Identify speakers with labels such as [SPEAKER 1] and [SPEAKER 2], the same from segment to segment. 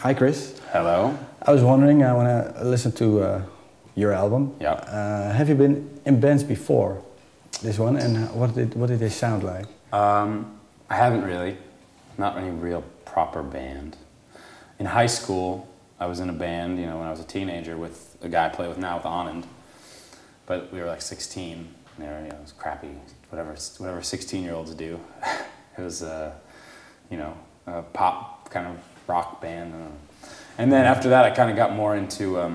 [SPEAKER 1] Hi, Chris.
[SPEAKER 2] Hello.
[SPEAKER 1] I was wondering, I want to listen to your album.
[SPEAKER 2] Yeah.
[SPEAKER 1] Have you been in bands before this one, and what did they sound like?
[SPEAKER 2] I haven't really. Not any real proper band. In high school, I was in a band, when I was a teenager with a guy I play with now with Anand. But we were like 16, and it was crappy, whatever 16-year-olds do. It was, a pop kind of rock band. And then after that, I kind of got more into a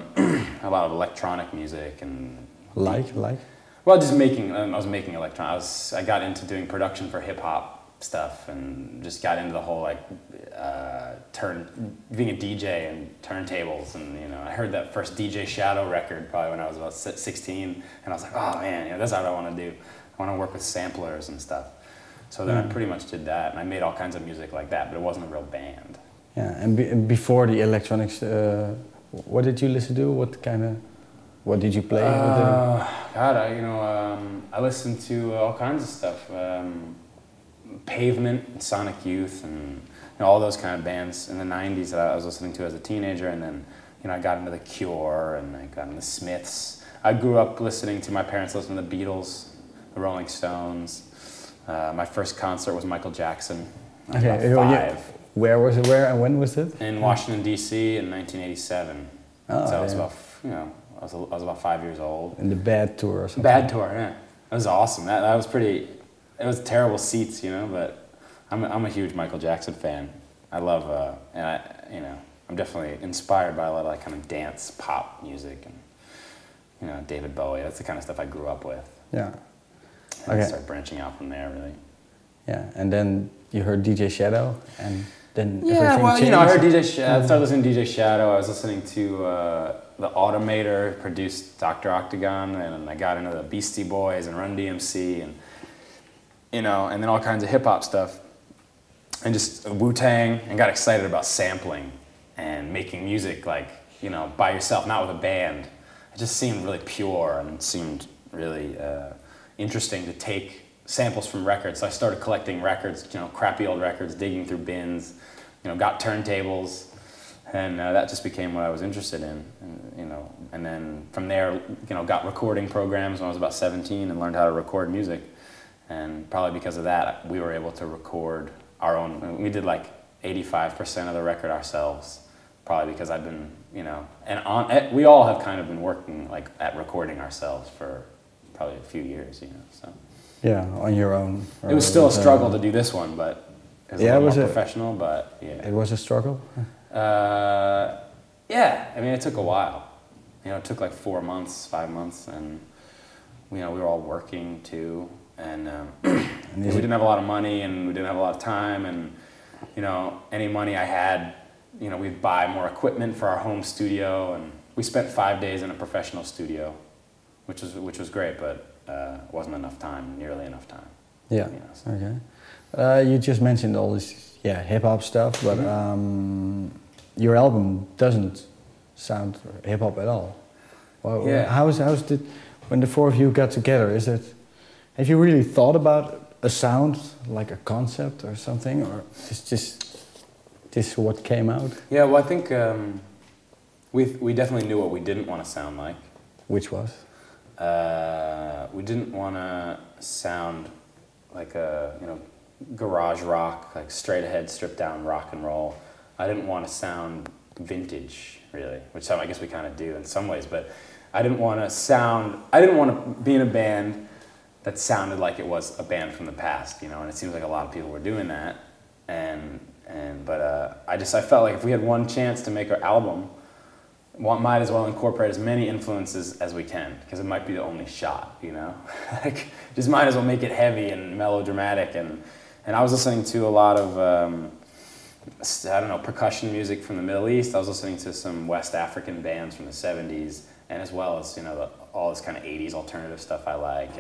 [SPEAKER 2] lot of electronic music and
[SPEAKER 1] Like?
[SPEAKER 2] Well, just making. I was making electronic. I got into doing production for hip hop stuff, and just got into the whole being a DJ and turntables. And I heard that first DJ Shadow record probably when I was about 16, and I was like, oh man, that's what I want to do. I want to work with samplers and stuff. So then I pretty much did that, and I made all kinds of music like that, but it wasn't a real band.
[SPEAKER 1] Yeah, and before the electronics, what did you listen to? What did you play?
[SPEAKER 2] God, I listened to all kinds of stuff. Pavement, Sonic Youth, and all those kind of bands in the 90s that I was listening to as a teenager, and then I got into The Cure, and I got into the Smiths. I grew up listening to my parents listen to the Beatles, the Rolling Stones. My first concert was Michael Jackson. I was about 5.
[SPEAKER 1] Yeah. Where was it? Where and when was it?
[SPEAKER 2] In Washington D.C. in 1987.
[SPEAKER 1] Oh,
[SPEAKER 2] so I was about I was about 5 years old.
[SPEAKER 1] In the Bad Tour or something.
[SPEAKER 2] Bad Tour, yeah. That was awesome. That was pretty. It was terrible seats, but I'm a huge Michael Jackson fan. I love I'm definitely inspired by a lot of kind of dance pop music and David Bowie. That's the kind of stuff I grew up with.
[SPEAKER 1] Yeah.
[SPEAKER 2] And I started branching out from there, really.
[SPEAKER 1] Yeah, and then you heard DJ Shadow, and then
[SPEAKER 2] everything
[SPEAKER 1] changed.
[SPEAKER 2] I heard DJ Shadow. I started listening to DJ Shadow. I was listening to the Automator, produced Dr. Octagon, and I got into the Beastie Boys and Run DMC, and and then all kinds of hip hop stuff, and just Wu-Tang, and got excited about sampling and making music by yourself, not with a band. It just seemed really pure, and it seemed really interesting to take samples from records. So I started collecting records, crappy old records, digging through bins, got turntables, and that just became what I was interested in. And then from there, got recording programs when I was about 17 and learned how to record music. And probably because of that, we were able to record our own. We did 85% of the record ourselves, probably because I've been, we all have kind of been working at recording ourselves for probably a few years, so.
[SPEAKER 1] Yeah, on your own.
[SPEAKER 2] It was still a struggle to do this one, but it was a little more professional, but yeah.
[SPEAKER 1] It was a struggle?
[SPEAKER 2] Yeah, it took a while. It took 4 months, 5 months, and we were all working too, and we didn't have a lot of money, and we didn't have a lot of time, and any money I had, we'd buy more equipment for our home studio, and we spent 5 days in a professional studio, which was great, but wasn't enough time, nearly enough time.
[SPEAKER 1] Yeah. Okay. You just mentioned all this, hip hop stuff, but your album doesn't sound hip hop at all. Well,
[SPEAKER 2] yeah.
[SPEAKER 1] How's it when the four of you got together? Have you really thought about a sound, like a concept or something, or just what came out?
[SPEAKER 2] Yeah. Well, I think we definitely knew what we didn't want to sound like.
[SPEAKER 1] Which was?
[SPEAKER 2] We didn't want to sound like a garage rock, straight ahead, stripped down rock and roll. I didn't want to sound vintage, really, which I guess we kind of do in some ways. But I didn't want to be in a band that sounded like it was a band from the past, And it seems like a lot of people were doing that. But I felt like if we had one chance to make our album, might as well incorporate as many influences as we can, because it might be the only shot, just might as well make it heavy and melodramatic. And I was listening to a lot of, percussion music from the Middle East. I was listening to some West African bands from the 70s, and as well as, all this kind of 80s alternative stuff I like.